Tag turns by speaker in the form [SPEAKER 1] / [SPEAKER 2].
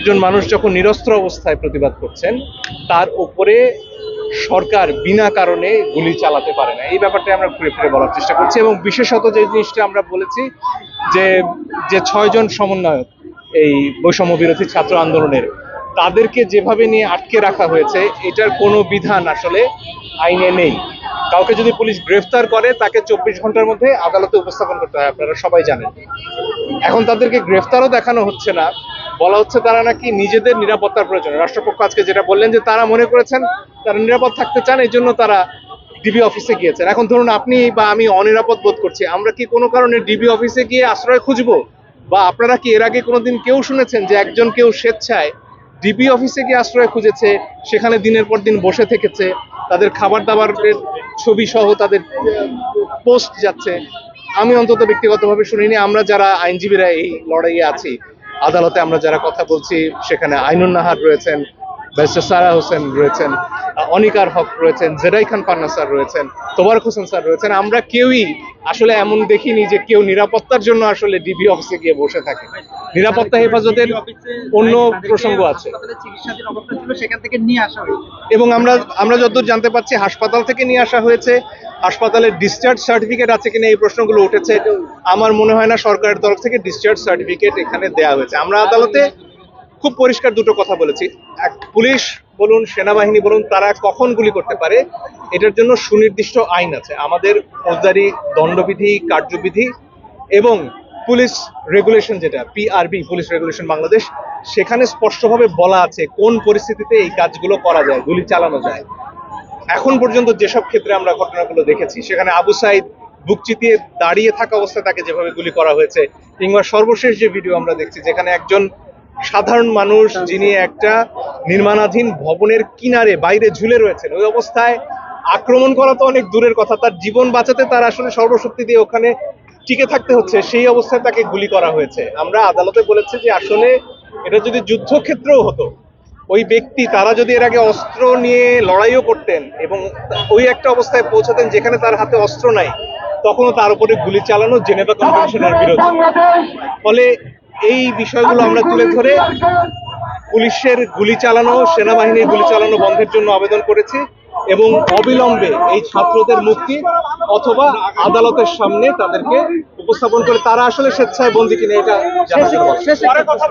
[SPEAKER 1] একজন মানুষ যখন নিরস্ত্র অবস্থায় প্রতিবাদ করছেন তার উপরে সরকার বিনা কারণে গুলি চালাতে পারে না। এই ব্যাপারটা আমরা ঘুরে ফিরে বলার চেষ্টা করছি এবং বিশেষত যে জিনিসটা আমরা বলেছি যে যে 6 জন সমন্বয়ক এই বৈষম্য বিরোধী ছাত্র আন্দোলনের তাদেরকে যেভাবে নিয়ে আটকে রাখা হয়েছে এটার কোনো বিধান আসলে আইনে নেই। কাউকে যদি পুলিশ গ্রেফতার করে তাকে 24 ঘন্টার মধ্যে আদালতে উপস্থাপন করতে হয়, আপনারা সবাই জানেন। এখন তাদেরকে গ্রেফতারও দেখানো হচ্ছে না, বলা হচ্ছে তারা নাকি নিজেদের নিরাপত্তার প্রয়োজন। রাষ্ট্রপক্ষ আজকে যেটা বললেন যে তারা মনে করেছেন তারা নিরাপদ থাকতে চান, এই জন্য তারা ডিবি অফিসে গিয়েছেন। এখন ধরুন আপনি বা আমি অনিরাপদ বোধ করছি, আমরা কি কোনো কারণে ডিবি অফিসে গিয়ে আশ্রয় খুঁজবো? বা আপনারা কি এর আগে কোনোদিন কেউ শুনেছেন যে একজন কেউ স্বেচ্ছায় ডিবি অফিসে গিয়ে আশ্রয় খুঁজেছে, সেখানে দিনের পর দিন বসে থেকেছে, তাদের খাবার দাবারের ছবি সহ তাদের পোস্ট যাচ্ছে? আমি অন্তত ব্যক্তিগতভাবে শুনিনি। আমরা যারা আইনজীবীরা এই লড়াইয়ে আছি, আদালতে আমরা যারা কথা বলছি, সেখানে আইনুন নাহার রয়েছেন, ব্যারিস্টার সারা হোসেন রয়েছেন, অনিকার হক রয়েছেন, জেরাই খান পান্না স্যার রয়েছেন, তোবারক হোসেন স্যার রয়েছেন, আমরা কেউই আসলে এমন দেখিনি যে কেউ নিরাপত্তার জন্য আসলে ডিবি অফিসে গিয়ে বসে থাকে। নিরাপত্তা হেফাজতের অন্য প্রসঙ্গ আছে এবং আমরা যতদূর জানতে পারছি হাসপাতাল থেকে নিয়ে আসা হয়েছে। হাসপাতালের ডিসচার্জ সার্টিফিকেট আছে কিনা এই প্রশ্নগুলো উঠেছে। আমার মনে হয় না সরকারের তরফ থেকে ডিসচার্জ সার্টিফিকেট এখানে দেয়া হয়েছে। আমরা আদালতে খুব পরিষ্কার দুটো কথা বলেছি, পুলিশ বলুন সেনাবাহিনী বলুন তারা কখন গুলি করতে পারে এটার জন্য সুনির্দিষ্ট আইন আছে। আমাদের ফৌজদারি দণ্ডবিধি, কার্যবিধি এবং পুলিশ রেগুলেশন, যেটা পিআরবি, পুলিশ রেগুলেশন বাংলাদেশ, সেখানে স্পষ্টভাবে বলা আছে কোন পরিস্থিতিতে এই কাজগুলো করা যায়, গুলি চালানো যায়। এখন পর্যন্ত যেসব ক্ষেত্রে আমরা ঘটনাগুলো দেখেছি, সেখানে আবু সাইদ বুক চিতিয়ে দাঁড়িয়ে থাকা অবস্থায় তাকে যেভাবে গুলি করা হয়েছে, কিংবা সর্বশেষ যে ভিডিও আমরা দেখছি যেখানে একজন সাধারণ মানুষ যিনি একটা নির্মাণাধীন ভবনের কিনারে বাইরে ঝুলে রয়েছেন, ওই অবস্থায় আক্রমণ করা তো অনেক দূরের কথা, তার জীবন বাঁচাতে তার আসলে সর্বশক্তি দিয়ে ওখানে টিকে থাকতে হচ্ছে, সেই অবস্থায় তাকে গুলি করা হয়েছে। আমরা আদালতে বলেছি যে আসলে এটা যদি যুদ্ধক্ষেত্রেও হতো, ওই ব্যক্তি তারা যদি এর আগে অস্ত্র নিয়ে লড়াইও করতেন এবং ওই একটা অবস্থায় পৌঁছাতেন যেখানে তার হাতে অস্ত্র নাই, তখনও তার উপরে গুলি চালানো জেনেভা কনভেনশনের বিরোধী। ফলে এই বিষয়গুলো আমরা তুলে ধরে পুলিশের গুলি চালানো, সেনাবাহিনীর গুলি চালানো বন্ধের জন্য আবেদন করেছি এবং অবিলম্বে এই ছাত্রদের মুক্তি অথবা আদালতের সামনে তাদেরকে উপস্থাপন করে তারা আসলে স্বেচ্ছায় বন্দী কিনা এটা জানা।